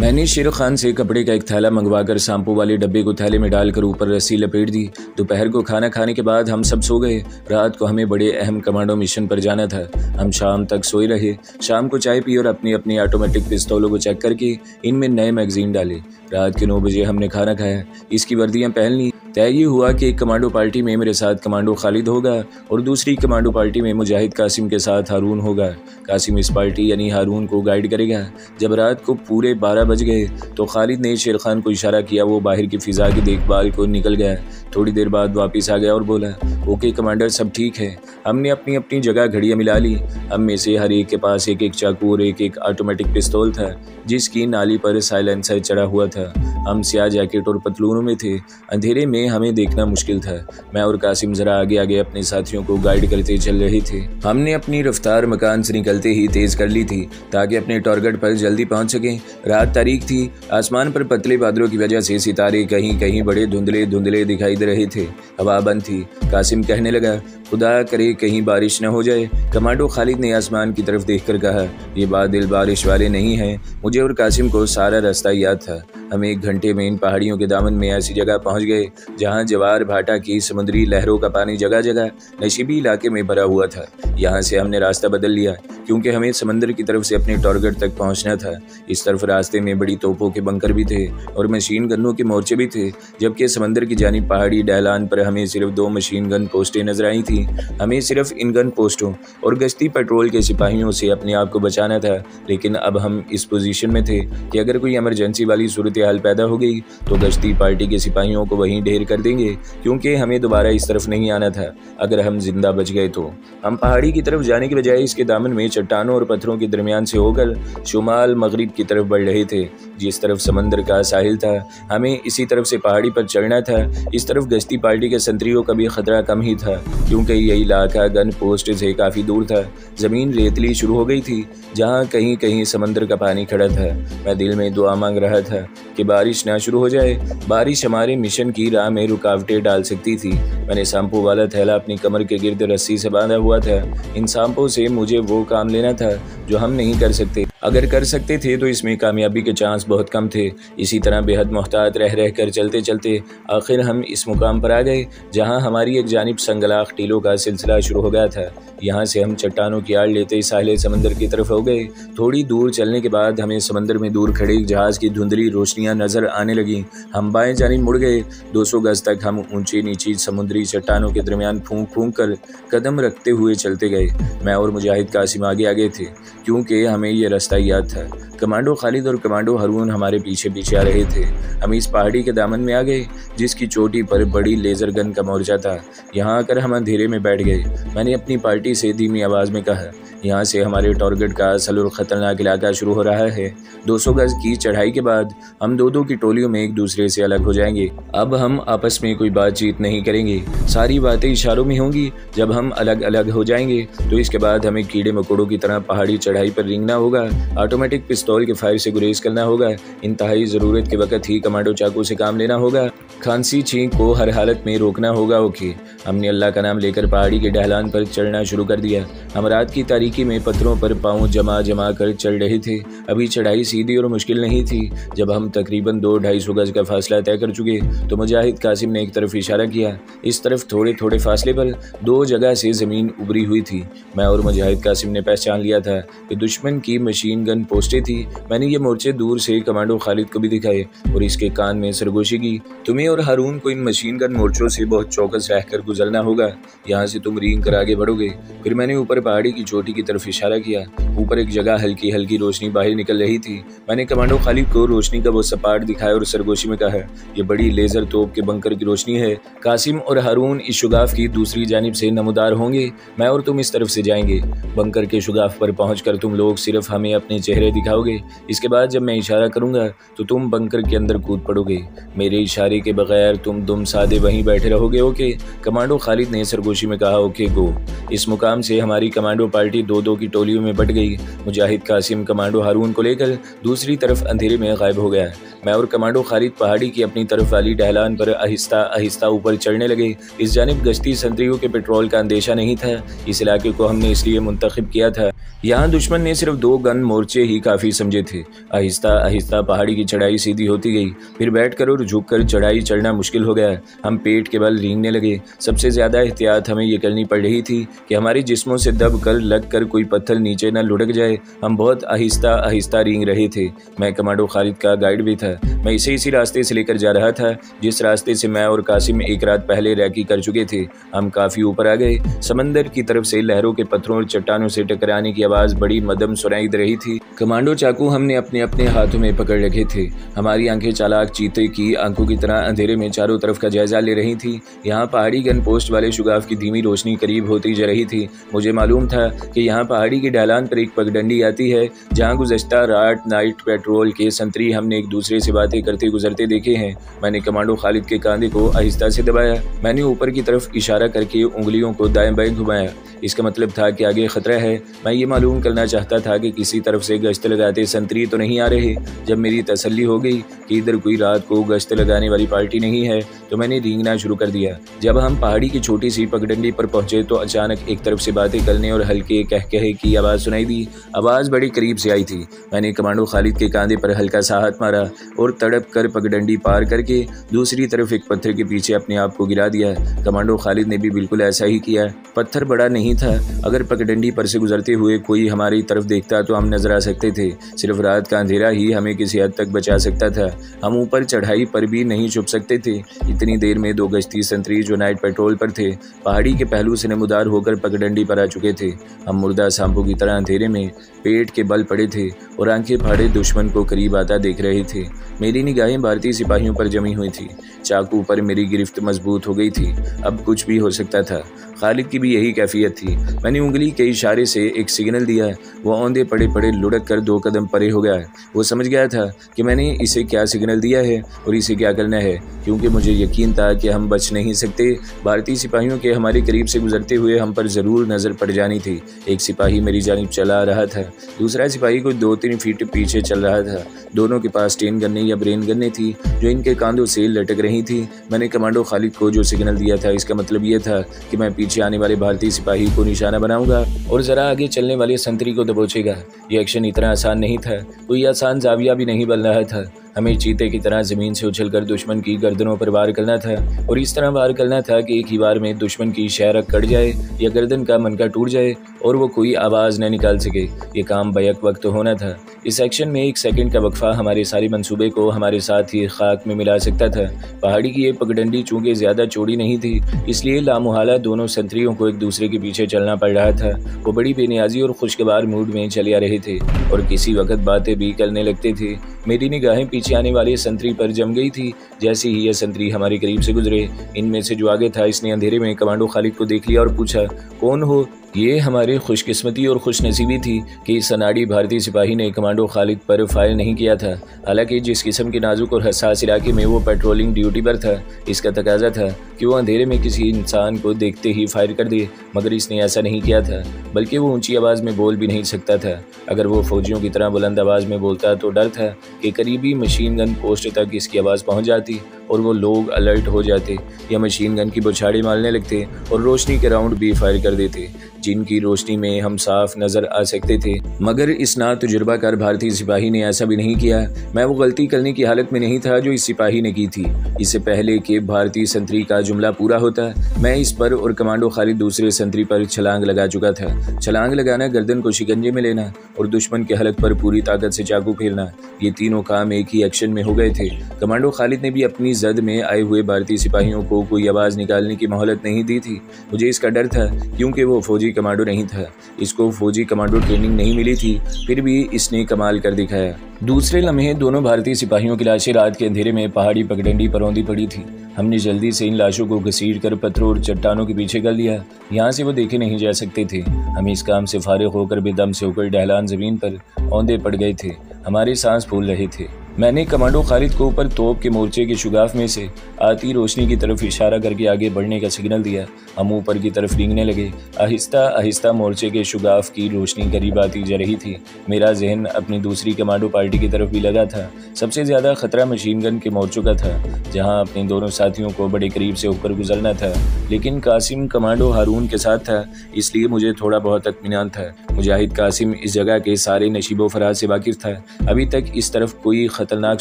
मैंने शेर खान से कपड़े का एक थैला मंगवाकर शैम्पू वाले डब्बे को थैले में डालकर ऊपर रस्सी लपेट दी। दोपहर को खाना खाने के बाद हम सब सो गए। रात को हमें बड़े अहम कमांडो मिशन पर जाना था। हम शाम तक सोए रहे। शाम को चाय पी और अपनी अपनी ऑटोमेटिक पिस्तौलों को चेक करके इनमें नए मैगजीन डाले। रात के 9 बजे हमने खाना खाया। इसकी वर्दियाँ पहन ली। तय ये हुआ कि एक कमांडो पार्टी में मेरे साथ कमांडो खालिद होगा और दूसरी कमांडो पार्टी में मुजाहिद कासिम के साथ हारून होगा। कासिम इस पार्टी यानी हारून को गाइड करेगा। जब रात को पूरे 12 बज गए तो खालिद ने शेर खान को इशारा किया। वो बाहर की फिजा की देखभाल को निकल गया। थोड़ी देर बाद वापस आ गया और बोला, ओके कमांडर, सब ठीक है। हमने अपनी अपनी जगह घड़ियाँ मिला ली। हम में से हर एक के पास एक एक चाकू और एक एक ऑटोमेटिक पिस्तौल था जिसकी नाली पर साइलेंसर चढ़ा हुआ था। हम स्याह जैकेट और पतलूनों में थे। अंधेरे में हमें देखना मुश्किल था। मैं और कासिम जरा आगे आगे अपने साथियों को गाइड करते चल रहे थे। हमने अपनी रफ्तार मकान से निकलते ही तेज कर ली थी ताकि अपने टारगेट पर जल्दी पहुंच सकें। रात तारीख थी। आसमान पर पतले बादलों की वजह से सितारे कहीं कहीं बड़े धुंधले धुंधले दिखाई दे रहे थे। हवा बंद थी। कासिम कहने लगा, खुदा करे कहीं बारिश न हो जाए। कमांडो खालिद ने आसमान की तरफ देखकर कहा, ये बादल बारिश वाले नहीं हैं। मुझे और कासिम को सारा रास्ता याद था। हम 1 घंटे में इन पहाड़ियों के दामन में ऐसी जगह पहुंच गए जहां जवार भाटा की समुद्री लहरों का पानी जगह जगह नशीबी इलाके में भरा हुआ था। यहां से हमने रास्ता बदल लिया क्योंकि हमें समंदर की तरफ से अपने टारगेट तक पहुंचना था। इस तरफ रास्ते में बड़ी तोपों के बंकर भी थे और मशीन गनों के मोर्चे भी थे, जबकि समंदर की जानिब पहाड़ी ढलान पर हमें सिर्फ 2 मशीन गन पोस्टें नजर आई थी। हमें सिर्फ इन गन पोस्टों और गश्ती पेट्रोल के सिपाहियों से अपने आप को बचाना था। लेकिन अब हम इस पोजीशन में थे कि अगर कोई इमरजेंसी वाली सूरत हाल पैदा हो गई तो गश्ती पार्टी के सिपाहियों को वहीं ढेर कर देंगे, क्योंकि हमें दोबारा इस तरफ नहीं आना था अगर हम जिंदा बच गए तो। हम पहाड़ी की तरफ जाने के बजाय इसके दामन में चट्टानों और पत्थरों के दरमियान से होकर शुमाल मगरिब की तरफ बढ़ रहे थे। जिस तरफ समंदर का साहिल था हमें इसी तरफ से पहाड़ी पर चढ़ना था। इस तरफ गश्ती पार्टी के संतरियों का भी खतरा कम ही था क्योंकि यह इलाका गन पोस्ट से काफ़ी दूर था। ज़मीन रेतली शुरू हो गई थी जहाँ कहीं कहीं समंदर का पानी खड़ा था। मैं दिल में दुआ मांग रहा था कि बारिश ना शुरू हो जाए। बारिश हमारे मिशन की राह में रुकावटें डाल सकती थी। मैंने शैम्पू वाला थैला अपनी कमर के गिर्द रस्सी से बांधा हुआ था। इन शैम्पू से मुझे वो काम लेना था जो हम नहीं कर सकते। अगर कर सकते थे तो इसमें कामयाबी के चांस बहुत कम थे। इसी तरह बेहद मोहतात रह रह कर चलते चलते आखिर हम इस मुकाम पर आ गए जहां हमारी एक जानिब संगलाख टीलों का सिलसिला शुरू हो गया था। यहाँ से हम चट्टानों की आड़ लेते ही साहिल समंदर की तरफ हो गए। थोड़ी दूर चलने के बाद हमें समंदर में दूर खड़े एक जहाज़ की धुंधली रोशनियाँ नजर आने लगी। हम बाएं जानिब मुड़ गए। 200 गज तक हम ऊंची नीची समुद्री चट्टानों के दरमियान फूंक फूंक कर कदम रखते हुए चलते गए। मैं और मुजाहिद कासिम आगे आगे थे क्योंकि हमें ये रास्ता याद था। कमांडो खालिद और कमांडो हारून हमारे पीछे पीछे आ रहे थे। हम इस पहाड़ी के दामन में आ गए जिसकी चोटी पर बड़ी लेज़र गन का मोर्चा था। यहाँ आकर हम अंधेरे में बैठ गए। मैंने अपनी पार्टी से धीमी आवाज़ में कहा, यहाँ से हमारे टारगेट का असल और ख़तरनाक इलाका शुरू हो रहा है। 200 गज की चढ़ाई के बाद हम दो की टोलियों में एक दूसरे से अलग हो जाएंगे। अब हम आपस में कोई बातचीत नहीं करेंगे। सारी बातें इशारों में होंगी। जब हम अलग अलग हो जाएंगे तो इसके बाद हमें कीड़े मकोड़ों की तरह पहाड़ी चढ़ाई पर रेंगना होगा। ऑटोमेटिक पिस्तौल के फायर से गुरेज करना होगा। इंतहाई ज़रूरत के वक्त ही कमांडो चाकू से काम लेना होगा। खांसी छींक को हर हालत में रोकना होगा। ओके। हमने अल्लाह का नाम लेकर पहाड़ी के ढलान पर चढ़ना शुरू कर दिया। हम रात की तारीकी में पत्थरों पर पाँव जमा जमा कर चल रहे थे। अभी चढ़ाई सीधी और मुश्किल नहीं थी। जब हम तकरीबन 200-250 गज का फासला तय कर चुके तो मुजाहिद कासिम ने एक तरफ इशारा किया। इस तरफ थोड़े थोड़े फासले पर 2 जगह से ज़मीन उभरी हुई थी। मैं और मुजाहिद कासिम ने पहचान लिया था कि दुश्मन की मशीन गन पोस्टें थी। मैंने ये मोर्चे दूर से कमांडो खालिद को भी दिखाए और इसके कान में सरगोशी की, तुम्हें और हारून को इन मशीन गन मोर्चों से बहुत चौकस रहकर गुजरना होगा। यहाँ से तुम रेंग कर आगे बढ़ोगे। फिर मैंने ऊपर पहाड़ी की चोटी की तरफ इशारा किया। ऊपर एक जगह हल्की हल्की रोशनी बाहर निकल रही थी। मैंने कमांडो खालिद को रोशनी का वो सपाट दिखाया और सरगोशी में कहा, यह बड़ी लेजर तोप के बंकर की रोशनी है। कासिम और हारून इस शुगाफ की दूसरी जानिब से नमूदार होंगे। मैं और तुम इस तरफ से जाएंगे। बंकर के शुगाफ पर पहुंचकर तुम लोग सिर्फ हमें अपने चेहरे दिखाओगे। इसके बाद जब मैं इशारा करूंगा तो तुम बंकर के अंदर कूद पड़ोगे। मेरे इशारे के बगैर तुम दुम सादे वहीं बैठे रहोगे। ओके। कमांडो खालिद ने सरगोशी में कहा, ओके गो। इस मुकाम से हमारी कमांडो पार्टी दो दो की टोलियों में बट गई। मुजाहिद कासिम कमांडो हारून को लेकर दूसरी तरफ अंधेरे में गायब हो गया। मैं और कमांडो खालिद पहाड़ी की अपनी तरफ वाली ढलान पर आहिस्ता आहिस्ता ऊपर चढ़ने लगे। इस जानिब गश्ती संतरियों के पेट्रोल का अंदेशा नहीं था। इस इलाके को हमने इसलिए मुंतखब किया था, यहाँ दुश्मन ने सिर्फ 2 गन मोर्चे ही काफ़ी समझे थे। आहिस्ता आहिस्ता पहाड़ी की चढ़ाई सीधी होती गई, फिर बैठकर और झुककर चढ़ाई चढ़ना मुश्किल हो गया। हम पेट के बल रेंगने लगे। सबसे ज़्यादा एहतियात हमें ये करनी पड़ रही थी कि हमारे जिस्मों से दब कर लग कर कोई पत्थर नीचे न लुढ़क जाए। हम बहुत आहिस्ता आहिस्ता रेंग रहे थे। मैं कमांडो खालिद का गाइड भी था। मैं इसे इसी रास्ते से लेकर जा रहा था जिस रास्ते से मैं और कासिम एक रात पहले रैकी कर चुके थे। हम काफ़ी ऊपर आ गए। समंदर की तरफ से लहरों के पत्थरों और चट्टानों से टकराने की आवाज़ बड़ी मदम सुनाई दे रही थी। कमांडो चाकू हमने अपने अपने हाथों में पकड़ रखे थे। हमारी आंखें चालाक चीते की आंखों की तरह अंधेरे में चारों तरफ का जायजा ले रही थी। यहाँ पहाड़ी गन पोस्ट वाले शुगाफ की धीमी रोशनी करीब होती जा रही थी। मुझे मालूम था कि यहाँ पहाड़ी की ढलान पर एक पगडंडी आती है जहाँ गुज़श्ता रात नाइट पेट्रोल के संतरी हमने एक दूसरे से बातें करते गुजरते देखे हैं। मैंने कमांडो खालिद के कांधे को आहिस्ता से दबाया। मैंने ऊपर की तरफ इशारा करके उंगलियों को दाएं बाएं घुमाया। इसका मतलब था कि आगे खतरा है। मैं ये मालूम करना चाहता था कि किसी तरफ से गश्त लगाते संतरी तो नहीं आ रहे। जब मेरी तसल्ली हो गई कि इधर कोई रात को गश्त लगाने वाली पार्टी नहीं है तो मैंने रेंगना शुरू कर दिया। जब हम पहाड़ी की छोटी सी पगडंडी पर पहुंचे तो अचानक एक तरफ से बातें करने और हल्के कहकहे की आवाज़ सुनाई दी। आवाज़ बड़ी करीब से आई थी। मैंने कमांडो खालिद के कांधे पर हल्का सा हाथ मारा और तड़प कर पगडंडी पार करके दूसरी तरफ एक पत्थर के पीछे अपने आप को गिरा दिया। कमांडो खालिद ने भी बिल्कुल ऐसा ही किया। पत्थर बड़ा नहीं था। अगर पगडंडी पर से गुजरते हुए कोई हमारी तरफ देखता तो हम नजर आ सकते थे। सिर्फ रात का अंधेरा ही हमें किसी हद तक बचा सकता था। हम ऊपर चढ़ाई पर भी नहीं छुप सकते थे। इतनी देर में 2 गश्ती संतरी जो नाइट पेट्रोल पर थे पहाड़ी के पहलू से नमदार होकर पगडंडी पर आ चुके थे। हम मुर्दा सांपों की तरह अंधेरे में पेट के बल पड़े थे और आंखें फाड़े दुश्मन को करीब आता देख रहे थे। मेरी निगाहें भारतीय सिपाहियों पर जमी हुई थी। चाकू पर मेरी गिरफ्त मजबूत हो गई थी। अब कुछ भी हो सकता था। खालिद की भी यही कैफियत थी। मैंने उंगली के इशारे से एक सिग्नल दिया। वो औंधे पड़े पड़े लुढ़क कर 2 कदम परे हो गया। वो समझ गया था कि मैंने इसे क्या सिग्नल दिया है और इसे क्या करना है, क्योंकि मुझे यकीन था कि हम बच नहीं सकते। भारतीय सिपाहियों के हमारे करीब से गुजरते हुए हम पर ज़रूर नज़र पड़ जानी थी। एक सिपाही मेरी जानिब चला रहा था, दूसरा सिपाही को 2-3 फीट पीछे चल रहा था। दोनों के पास टेन गन्ने या ब्रेन गन्ने थी जो इनके कांधों से लटक रही थी। मैंने कमांडो खालिद को जो सिग्नल दिया था इसका मतलब ये था कि मैं पीछे आने वाले भारतीय सिपाही को निशाना बनाऊंगा और ज़रा आगे चलने वाले संतरी को दबोचेगा। ये एक्शन इतना आसान नहीं था। कोई आसान जाविया भी नहीं बन रहा था। हमें चीते की तरह ज़मीन से उछलकर दुश्मन की गर्दनों पर वार करना था और इस तरह वार करना था कि एक ही बार में दुश्मन की शहरक कट जाए या गर्दन का मनका टूट जाए और वो कोई आवाज़ न निकाल सके। ये काम बैक वक्त होना था। इस एक्शन में 1 सेकंड का वक्फा हमारे सारे मंसूबे को हमारे साथ ही खाक में मिला सकता था। पहाड़ी की ये पगडंडी चूँकि ज़्यादा चौड़ी नहीं थी, इसलिए लामुहाला दोनों संतरियों को एक दूसरे के पीछे चलना पड़ रहा था। वो बड़ी बेनियाजी और खुशगवार मूड में चले आ रहे थे और किसी वक्त बातें भी करने लगते थे। मेरी निगाहें पीछे आने वाले संतरी पर जम गई थी। जैसे ही यह संतरी हमारे करीब से गुजरे, इनमें से जो आगे था इसने अंधेरे में कमांडो खालिद को देख लिया और पूछा, कौन हो? ये हमारी खुशकिस्मती और खुशनसीबी थी कि इस अनाड़ी भारतीय सिपाही ने कमांडो खालिद पर फायर नहीं किया था। हालांकि जिस किस्म के नाजुक और हसास इलाके में वो पेट्रोलिंग ड्यूटी पर था, इसका तकाजा था कि वो अंधेरे में किसी इंसान को देखते ही फायर कर दे, मगर इसने ऐसा नहीं किया था। बल्कि वो ऊंची आवाज़ में बोल भी नहीं सकता था। अगर वो फौजियों की तरह बुलंद आवाज़ में बोलता तो डर था कि करीबी मशीन गन पोस्ट तक इसकी आवाज़ पहुँच जाती और वो लोग अलर्ट हो जाते या मशीन गन की बौछारें मारने लगते और रोशनी के राउंड भी फायर कर देते, जिनकी रोशनी में हम साफ नजर आ सकते थे। मगर इस नातजुर्बाकार भारतीय सिपाही ने ऐसा भी नहीं किया। मैं वो गलती करने की हालत में नहीं था जो इस सिपाही ने की थी। इससे पहले कि भारतीय संतरी का जुमला पूरा होता, मैं इस पर और कमांडो खालिद दूसरे संतरी पर छलांग लगा चुका था। छलांग लगाना, गर्दन को शिकंजे में लेना और दुश्मन के हलक पर पूरी ताकत से चाकू फेरना, ये तीनों काम एक ही एक्शन में हो गए थे। कमांडो खालिद ने भी अपनी जद में आए हुए भारतीय सिपाहियों को कोई आवाज़ निकालने की मोहलत नहीं दी थी। मुझे इसका डर था क्योंकि वो फौजी कमांडो नहीं था। इसको फौजी कमांडो ट्रेनिंग नहीं मिली थी, फिर भी इसने कमाल कर दिखाया। दूसरे लम्हे दोनों भारतीय सिपाहियों की लाशें रात के अंधेरे में पहाड़ी पगडंडी पर औंधी पड़ी थी। हमने जल्दी से इन लाशों को घसीट कर पत्थरों और चट्टानों के पीछे कर लिया। यहाँ से वो देखे नहीं जा सकते थे। हम इस काम से फारिग होकर बेदम से होकर ढलान जमीन पर औंधे पड़ गए थे। हमारे सांस फूल रहे थे। मैंने कमांडो खालिद को ऊपर तोप के मोर्चे के शुगाफ में से आती रोशनी की तरफ इशारा करके आगे बढ़ने का सिग्नल दिया। हम ऊपर की तरफ रेंगने लगे। आहिस्ता आहिस्ता मोर्चे के शुगाफ की रोशनी करीब आती जा रही थी। मेरा जहन अपनी दूसरी कमांडो पार्टी की तरफ भी लगा था। सबसे ज़्यादा खतरा मशीन गन के मोर्चों का था, जहां अपने दोनों साथियों को बड़े करीब से होकर गुजरना था। लेकिन कासिम कमांडो हारून के साथ था, इसलिए मुझे थोड़ा बहुत इत्मीनान था। मुजाहिद कासिम इस जगह के सारे नशीबो फराज से वाकिफ था। अभी तक इस तरफ कोई खतरनाक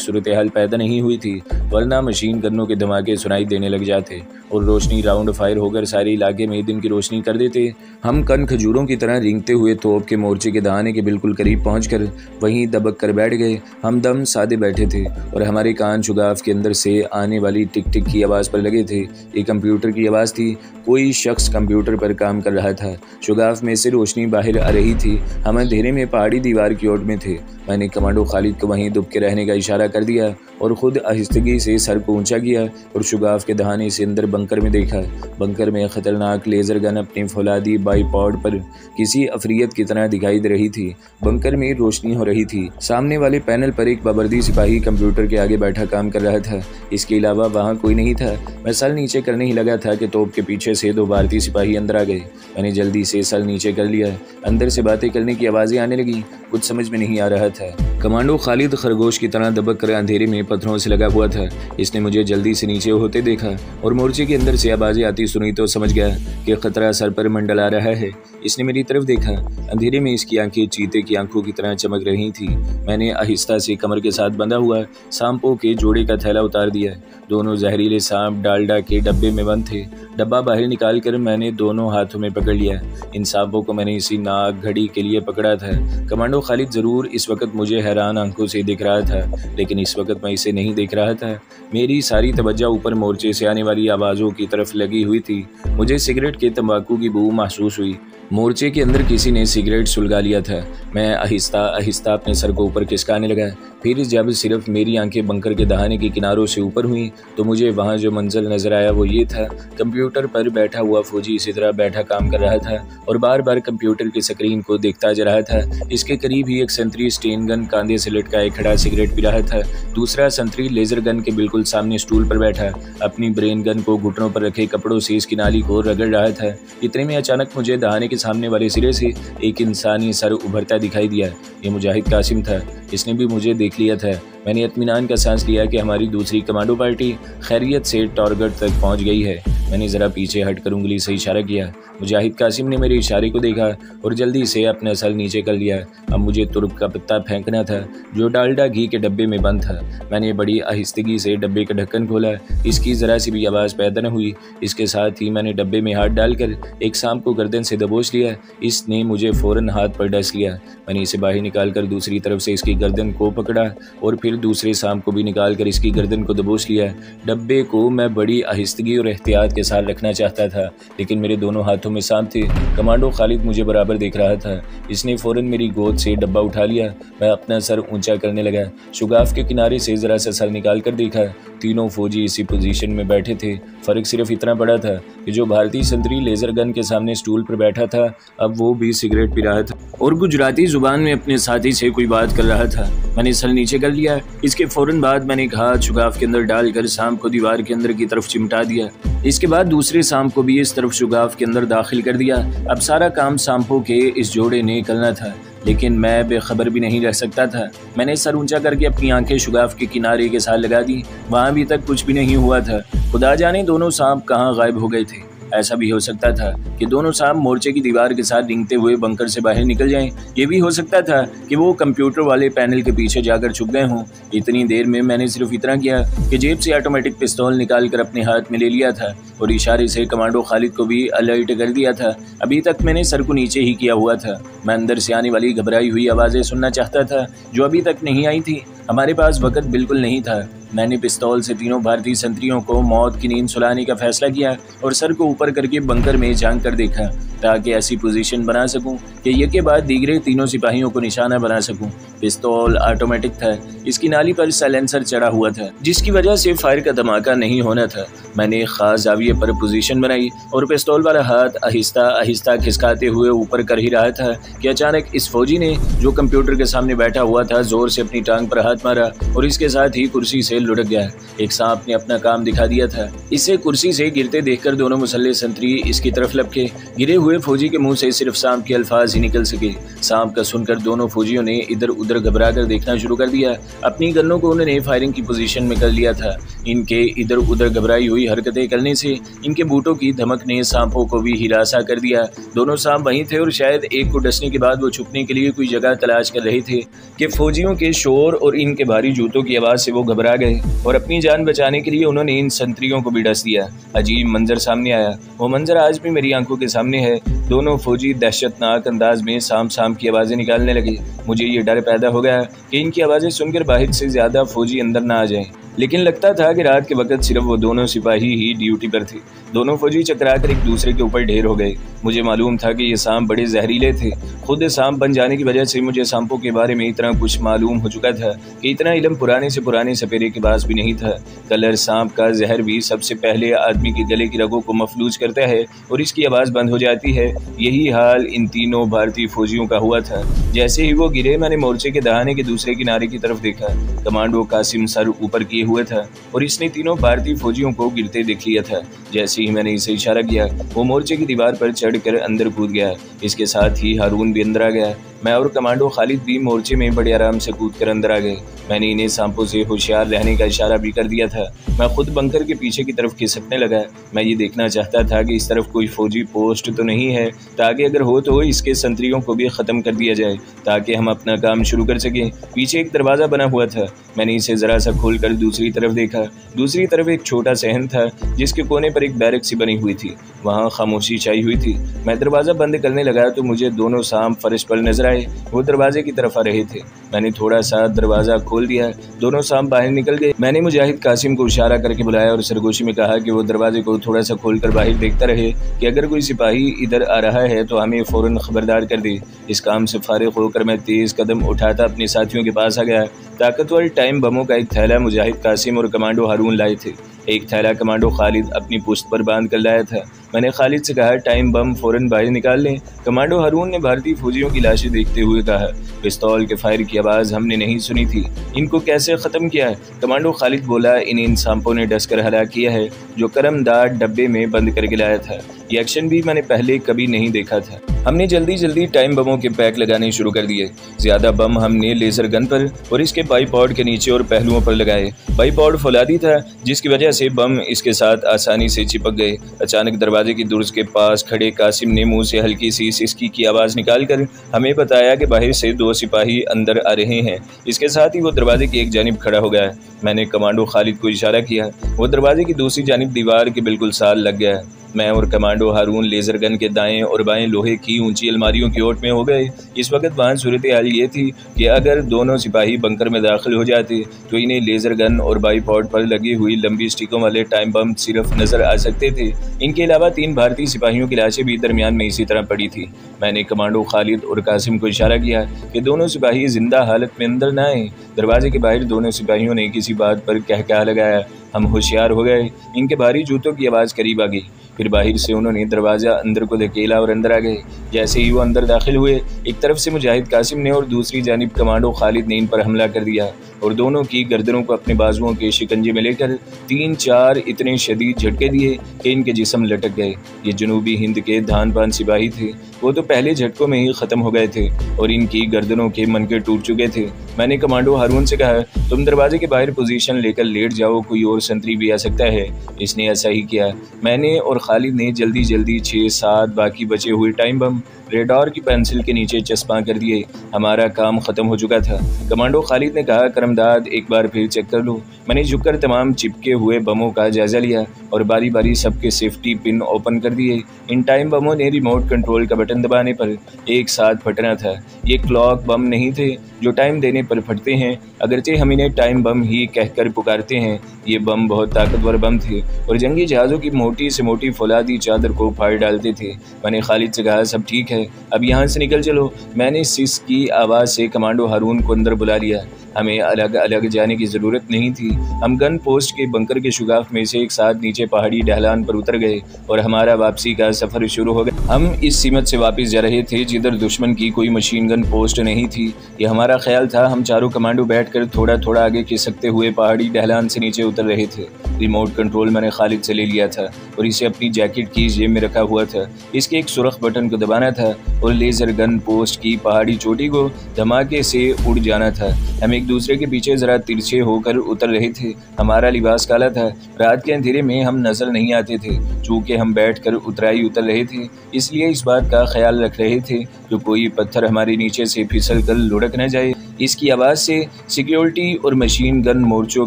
सूरत हाल पैदा नहीं हुई थी, वरना मशीन गनों के धमाके सुनाई देने लग जाते और रोशनी राउंड फायर होकर सारे इलाके में दिन की रोशनी कर देते। हम कन खजूरों की तरह रेंगते हुए तोप के मोर्चे के दहाने के बिल्कुल करीब पहुंचकर वहीं दबक कर बैठ गए। हम दम साधे बैठे थे और हमारे कान शुगाफ के अंदर से आने वाली टिक टिक की आवाज़ पर लगे थे। ये कंप्यूटर की आवाज़ थी। कोई शख्स कंप्यूटर पर काम कर रहा था। शुगाफ में से रोशनी बाहर आ रही थी। हम अंधेरे में पहाड़ी दीवार की ओट में थे। मैंने कमांडो खालिद को वहीं दुब के रहने का इशारा कर दिया और ख़ुद आहिस्तगी से सर को ऊंचा किया और शुगाफ के दहाने से अंदर बंकर में देखा। बंकर में ख़तरनाक लेज़र गन अपनी फौलादी बाईपॉड पर किसी अफरियत की तरह दिखाई दे रही थी। बंकर में रोशनी हो रही थी। सामने वाले पैनल पर एक बावर्दी सिपाही कंप्यूटर के आगे बैठा काम कर रहा था। इसके अलावा वहाँ कोई नहीं था। मैं सर नीचे करने ही लगा था कि तोप के पीछे से 2 भारतीय सिपाही अंदर आ गए। मैंने जल्दी से सर नीचे कर लिया। अंदर से बातें करने की आवाज़ें आने लगी। कुछ समझ में नहीं आ रहा था। कमांडो खालिद खरगोश की तरह दबक कर अंधेरे में पत्थरों से लगा हुआ था। इसने मुझे जल्दी से नीचे होते देखा और मोर्चे के अंदर से आवाज़ें आती सुनी तो समझ गया कि खतरा सर पर मंडला रहा है। इसने मेरी तरफ देखा। अंधेरे में इसकी आंखें चीते की आंखों की तरह चमक रही थी। मैंने आहिस्ता से कमर के साथ बंधा हुआ सांपों के जोड़े का थैला उतार दिया। दोनों जहरीले सांप डालडा के डब्बे में बंद थे। डब्बा बाहर निकाल कर मैंने दोनों हाथों में पकड़ लिया। इन सांपों को मैंने इसी नाक घड़ी के लिए पकड़ा था। कमांडो खालिद ज़रूर इस वक्त मुझे हैरान आंखों से देख रहा था, लेकिन इस वक्त मैं इसे नहीं देख रहा था। मेरी सारी तवज्जो ऊपर मोर्चे से आने वाली आवाज़ों की तरफ लगी हुई थी। मुझे सिगरेट के तंबाकू की बू महसूस हुई। मोर्चे के अंदर किसी ने सिगरेट सुलगा लिया था। मैं आहिस्ता आहिस्ता अपने सर को ऊपर खिसकाने लगा। फिर जब सिर्फ मेरी आंखें बंकर के दहाने के किनारों से ऊपर हुई तो मुझे वहाँ जो मंजर नजर आया वो ये था। कंप्यूटर पर बैठा हुआ फौजी इसी तरह बैठा काम कर रहा था और बार बार कंप्यूटर की स्क्रीन को देखता जा रहा था। इसके करीब ही एक संतरी स्टेन गन कांधे से लटकाए खड़ा सिगरेट पी रहा था। दूसरा संतरी लेजर गन के बिल्कुल सामने स्टूल पर बैठा अपनी ब्रेन गन को घुटनों पर रखे कपड़ों से इसकी नाली को रगड़ रहा था। इतने में अचानक मुझे दहाने के सामने वाले सिरे से एक इंसानी सर उभरता दिखाई दिया। ये मुजाहिद कासिम था। इसने भी मुझे देख लिया था। मैंने इत्मीनान का सांस लिया कि हमारी दूसरी कमांडो पार्टी खैरियत से टारगेट तक पहुंच गई है। मैंने ज़रा पीछे हटकर उंगली से इशारा किया। मुजाहिद कासिम ने मेरे इशारे को देखा और जल्दी से अपना सर नीचे कर लिया। अब मुझे तुर्क का पत्ता फेंकना था जो डालडा घी के डब्बे में बंद था। मैंने बड़ी आहिस्तगी से डब्बे का ढक्कन खोला। इसकी ज़रा सी भी आवाज़ पैदा न हुई। इसके साथ ही मैंने डब्बे में हाथ डालकर एक सांप को गर्दन से दबोच लिया। इसने मुझे फ़ौरन हाथ पर डस लिया। मैंने इसे बाहर निकालकर दूसरी तरफ से इसकी गर्दन को पकड़ा और फिर दूसरे सांप को भी निकालकर इसकी गर्दन को दबोच लिया। डब्बे को मैं बड़ी आहिस्तगी और एहतियात के साथ रखना चाहता था, लेकिन मेरे दोनों हाथों में सांप थे। कमांडो खालिद मुझे बराबर देख रहा था। इसने फ़ौरन मेरी गोद से डब्बा उठा लिया। मैं अपना सर ऊंचा करने लगा। शुगाफ के किनारे से ज़रा सा सर निकाल कर देखा। तीनों फौजी इसी पोजीशन में बैठे थे। फ़र्क सिर्फ इतना बड़ा था कि जो भारतीय संतरी लेज़र गन के सामने स्टूल पर बैठा था अब वो भी सिगरेट पी रहा था और गुजराती ज़ुबान में अपने साथी से कोई बात कर रहा था। मैंने सर नीचे कर लिया। इसके फ़ौरन बाद मैंने एक हाथ शुगाफ के अंदर डालकर सांप को दीवार के अंदर की तरफ चिमटा दिया। इसके बाद दूसरे सांप को भी इस तरफ शुगाफ के अंदर दाखिल कर दिया। अब सारा काम सांपों के इस जोड़े ने करना था, लेकिन मैं बेखबर भी नहीं रह सकता था। मैंने सर ऊंचा करके अपनी आंखें शुगाफ के किनारे के साथ लगा दी। वहाँ अभी तक कुछ भी नहीं हुआ था। खुदा जाने दोनों सांप कहाँ गायब हो गए थे। ऐसा भी हो सकता था कि दोनों सांप मोर्चे की दीवार के साथ रेंगते हुए बंकर से बाहर निकल जाएं। ये भी हो सकता था कि वो कंप्यूटर वाले पैनल के पीछे जाकर छुप गए हों। इतनी देर में मैंने सिर्फ इतना किया कि जेब से ऑटोमेटिक पिस्तौल निकालकर अपने हाथ में ले लिया था और इशारे से कमांडो खालिद को भी अलर्ट कर दिया था। अभी तक मैंने सर को नीचे ही किया हुआ था। मैं अंदर से आने वाली घबराई हुई आवाज़ें सुनना चाहता था जो अभी तक नहीं आई थी। हमारे पास वक्त बिल्कुल नहीं था। मैंने पिस्तौल से तीनों भारतीय संतरियों को मौत की नींद सुलाने का फैसला किया और सर को ऊपर करके बंकर में झांक कर देखा। ताकि ऐसी पोजीशन बना सकूं कि एक के बाद दीगरे तीनों सिपाहियों को निशाना बना सकूं। पिस्तौल ऑटोमेटिक था, इसकी नाली पर साइलेंसर चढ़ा हुआ था, जिसकी वजह से फायर का धमाका नहीं होना था। मैंने खास जाविये पर पोजीशन बनाई और पिस्तौल वाला हाथ आहिस्ता आहिस्ता खिसकाते हुए ऊपर कर ही रहा था कि अचानक इस फौजी ने, जो कंप्यूटर के सामने बैठा हुआ था, जोर से अपनी टांग पर हाथ मारा और इसके साथ ही कुर्सी से लुढ़क गया। एक सांप ने अपना काम दिखा दिया था। इसे कुर्सी से गिरते देखकर दोनों मुसल्ले संतरी इसकी तरफ लपके। गिरे हुए फौजी के मुंह से सिर्फ सांप के अल्फाज ही निकल सके। सांप का सुनकर दोनों फौजियों ने इधर उधर घबरा कर देखना शुरू कर दिया। अपनी गन्नों को उन्होंने फायरिंग की पोजीशन में कर लिया था। इनके इधर उधर घबराई हुई हरकतें करने से इनके बूटों की धमक ने सांपों को भी हिरासा कर दिया। दोनों सांप वहीं थे और शायद एक को डसने के बाद वो छुपने के लिए कोई जगह तलाश कर रहे थे कि फौजियों के शोर और इनके भारी जूतों की आवाज़ से वो घबरा गए और अपनी जान बचाने के लिए उन्होंने इन संतरियों को भी डस दिया। अजीब मंजर सामने आया। वो मंजर आज भी मेरी आंखों के सामने है। दोनों फौजी दहशतनाक अंदाज में सांप सांप की आवाज़ें निकालने लगे। मुझे ये डर पैदा हो गया कि इनकी आवाज़ें सुनकर बाहर से ज़्यादा फौजी अंदर ना आ जाएं। लेकिन लगता था कि रात के वक्त सिर्फ वो दोनों सिपाही ही ड्यूटी पर थे। दोनों फौजी चकराकर एक दूसरे के ऊपर ढेर हो गए। मुझे मालूम था कि ये सांप बड़े जहरीले थे। खुद सांप बन जाने की वजह से मुझे सांपों के बारे में इतना कुछ मालूम हो चुका था कि इतना इल्म पुराने से पुराने सपेरे के पास भी नहीं था। कलर सांप का जहर भी सबसे पहले आदमी के गले की रगों को मफलूज करता है और इसकी आवाज़ बंद हो जाती है। यही हाल इन तीनों भारतीय फौजियों का हुआ था। जैसे ही वो गिरे, मैंने मोर्चे के दहाने के दूसरे किनारे की तरफ देखा। कमांडो कासिम सर ऊपर किए हुए था और इसने तीनों भारतीय फौजियों को गिरते देख लिया था। जैसे ही मैंने इसे इशारा किया, वो मोर्चे की दीवार पर चढ़कर अंदर कूद गया। इसके साथ ही हारून भी अंदर आ गया। मैं और कमांडो खालिद भी मोर्चे में बड़े आराम से कूदकर अंदर आ गए। मैंने इन्हें सांपों से होशियार रहने का इशारा भी कर दिया था। मैं खुद बंकर के पीछे की तरफ खिसकने लगा। मैं ये देखना चाहता था कि इस तरफ कोई फौजी पोस्ट तो नहीं है, ताकि अगर हो तो इसके संतरियों को भी ख़त्म कर दिया जाए, ताकि हम अपना काम शुरू कर सकें। पीछे एक दरवाज़ा बना हुआ था। मैंने इसे ज़रा सा खोलकर दूसरी तरफ देखा। दूसरी तरफ एक छोटा सहन था, जिसके कोने पर एक बैरक सी बनी हुई थी। वहाँ खामोशी छाई हुई थी। मैं दरवाज़ा बंद करने लगा तो मुझे दोनों सांप फर्श पर नजर आए। वो दरवाजे की तरफ आ रहे थे। मैंने थोड़ा सा दरवाज़ा खोल दिया। दोनों सांप बाहर निकल गए। मैंने मुजाहिद कासिम को इशारा करके बुलाया और सरगोशी में कहा कि वो दरवाजे को थोड़ा सा खोलकर बाहर देखता रहे कि अगर कोई सिपाही इधर आ रहा है तो हमें फ़ौरन खबरदार कर दे। इस काम से फारिग होकर मैं तेज़ कदम उठाता अपने साथियों के पास आ गया। ताकतवर टाइम बमों का एक थैला मुजाहिद कासिम और कमांडो हारून लाए थे। एक थैला कमांडो खालिद अपनी पुश्त पर बांध कर लाया था। मैंने खालिद से कहा, टाइम बम फ़ौरन बाहर निकाल लें। कमांडो हारून ने भारतीय फौजियों की लाशें देखते हुए कहा, पिस्तौल के फायर की आवाज़ हमने नहीं सुनी थी। इनको कैसे ख़त्म किया है? कमांडो खालिद बोला, इन सांपों ने डसकर हलाक किया है, जो करमदार डब्बे में बंद करके लाया था। ये एक्शन भी मैंने पहले कभी नहीं देखा था। हमने जल्दी जल्दी टाइम बमों के पैक लगाने शुरू कर दिए। ज़्यादा बम हमने लेज़र गन पर और इसके बाईपॉड के नीचे और पहलुओं पर लगाए। बाईपॉड फौलादी था, जिसकी वजह से बम इसके साथ आसानी से चिपक गए। अचानक दरवाजे की दुर्ज के पास खड़े कासिम ने मुंह से हल्की सी सिसकी की आवाज़ निकालकर हमें बताया कि बाहर से 2 सिपाही अंदर आ रहे हैं। इसके साथ ही वो दरवाजे की एक जानिब खड़ा हो गया। मैंने कमांडो खालिद को इशारा किया। वो दरवाजे की दूसरी जानिब दीवार के बिल्कुल साथ लग गया। मैं और कमांडो हारून लेज़र गन के दाएं और बाएं लोहे की ऊंची अलमारियों की ओट में हो गए। इस वक्त वहाँ सूरत हाल ये थी कि अगर दोनों सिपाही बंकर में दाखिल हो जाते तो इन्हें लेज़र गन और बाईपॉड पर लगी हुई लंबी स्टिकों वाले टाइम बम सिर्फ नज़र आ सकते थे। इनके अलावा 3 भारतीय सिपाहियों की लाशें भी दरमियान में इसी तरह पड़ी थी। मैंने कमांडो खालिद और कासिम को इशारा किया कि दोनों सिपाही जिंदा हालत में अंदर न आए। दरवाजे के बाहर दोनों सिपाहियों ने किसी बात पर कहकहा लगाया। हम होशियार हो गए। इनके भारी जूतों की आवाज़ करीब आ गई। फिर बाहर से उन्होंने दरवाज़ा अंदर को धकेला और अंदर आ गए। जैसे ही वो अंदर दाखिल हुए, एक तरफ से मुजाहिद कासिम ने और दूसरी जानिब कमांडो खालिद ने इन पर हमला कर दिया और दोनों की गर्दनों को अपने बाजुओं के शिकंजे में लेकर 3-4 इतने शदीद झटके दिए कि इनके जिस्म लटक गए। ये जनूबी हिंद के धान पान सिपाही थे। वो तो पहले झटकों में ही ख़त्म हो गए थे और इनकी गर्दनों के मनके टूट चुके थे। मैंने कमांडो हारून से कहा, तुम दरवाजे के बाहर पोजीशन लेकर लेट जाओ, कोई और संतरी भी आ सकता है। इसने ऐसा ही किया। मैंने और खालिद ने जल्दी जल्दी 6-7 बाकी बचे हुए टाइम बम रेडार की पेंसिल के नीचे चस्पा कर दिए। हमारा काम ख़त्म हो चुका था। कमांडो खालिद ने कहा, करमदाद एक बार फिर चेक कर लो। मैंने झुककर तमाम चिपके हुए बमों का जायजा लिया और बारी बारी सबके सेफ्टी पिन ओपन कर दिए। इन टाइम बमों ने रिमोट कंट्रोल का बटन दबाने पर एक साथ फटना था। ये क्लॉक बम नहीं थे जो टाइम देने पर फटते हैं, अगरचे हम इन्हें टाइम बम ही कहकर पुकारते हैं। ये बम बहुत ताकतवर बम थे और जंगी जहाज़ों की मोटी से मोटी फौलादी चादर को फाड़ डालते थे। मैंने खालिद से कहा, सब ठीक है, अब यहाँ से निकल चलो। मैंने सिस की आवाज़ से कमांडो हारून को अंदर बुला लिया। हमें अलग अलग जाने की ज़रूरत नहीं थी। हम गन पोस्ट के बंकर के शुगाफ में से एक साथ नीचे पहाड़ी ढलान पर उतर गए और हमारा वापसी का सफ़र शुरू हो गया। हम इस सीमत से वापस जा रहे थे जिधर दुश्मन की कोई मशीन गन पोस्ट नहीं थी। ये हमारा ख्याल था। हम चारों कमांडो बैठकर थोड़ा थोड़ा आगे खिसकते हुए पहाड़ी ढलान से नीचे उतर रहे थे। रिमोट कंट्रोल मैंने खालिद से ले लिया था और इसे अपनी जैकेट की जेब में रखा हुआ था। इसके एक सुरख बटन को दबाना था और लेज़र गन पोस्ट की पहाड़ी चोटी को धमाके से उड़ जाना था। हम एक दूसरे के पीछे ज़रा तिरछे होकर उतर रहे थे। हमारा लिबास काला था। रात के अंधेरे में हम नजर नहीं आते थे। चूँकि हम बैठकर उतराई उतर रहे थे, इसलिए इस बात का ख्याल रख रहे थे कि कोई पत्थर हमारे नीचे से फिसल कर लुढ़क न जाए। इसकी आवाज़ से सिक्योरिटी और मशीन गन मोर्चों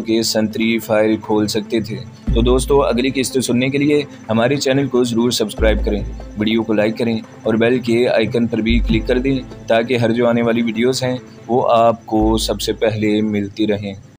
के संतरी फायर खोल सकते थे। तो दोस्तों, अगली किस्त सुनने के लिए हमारे चैनल को ज़रूर सब्सक्राइब करें, वीडियो को लाइक करें और बेल के आइकन पर भी क्लिक कर दें ताकि हर जो आने वाली वीडियोस हैं वो आपको सबसे पहले मिलती रहें।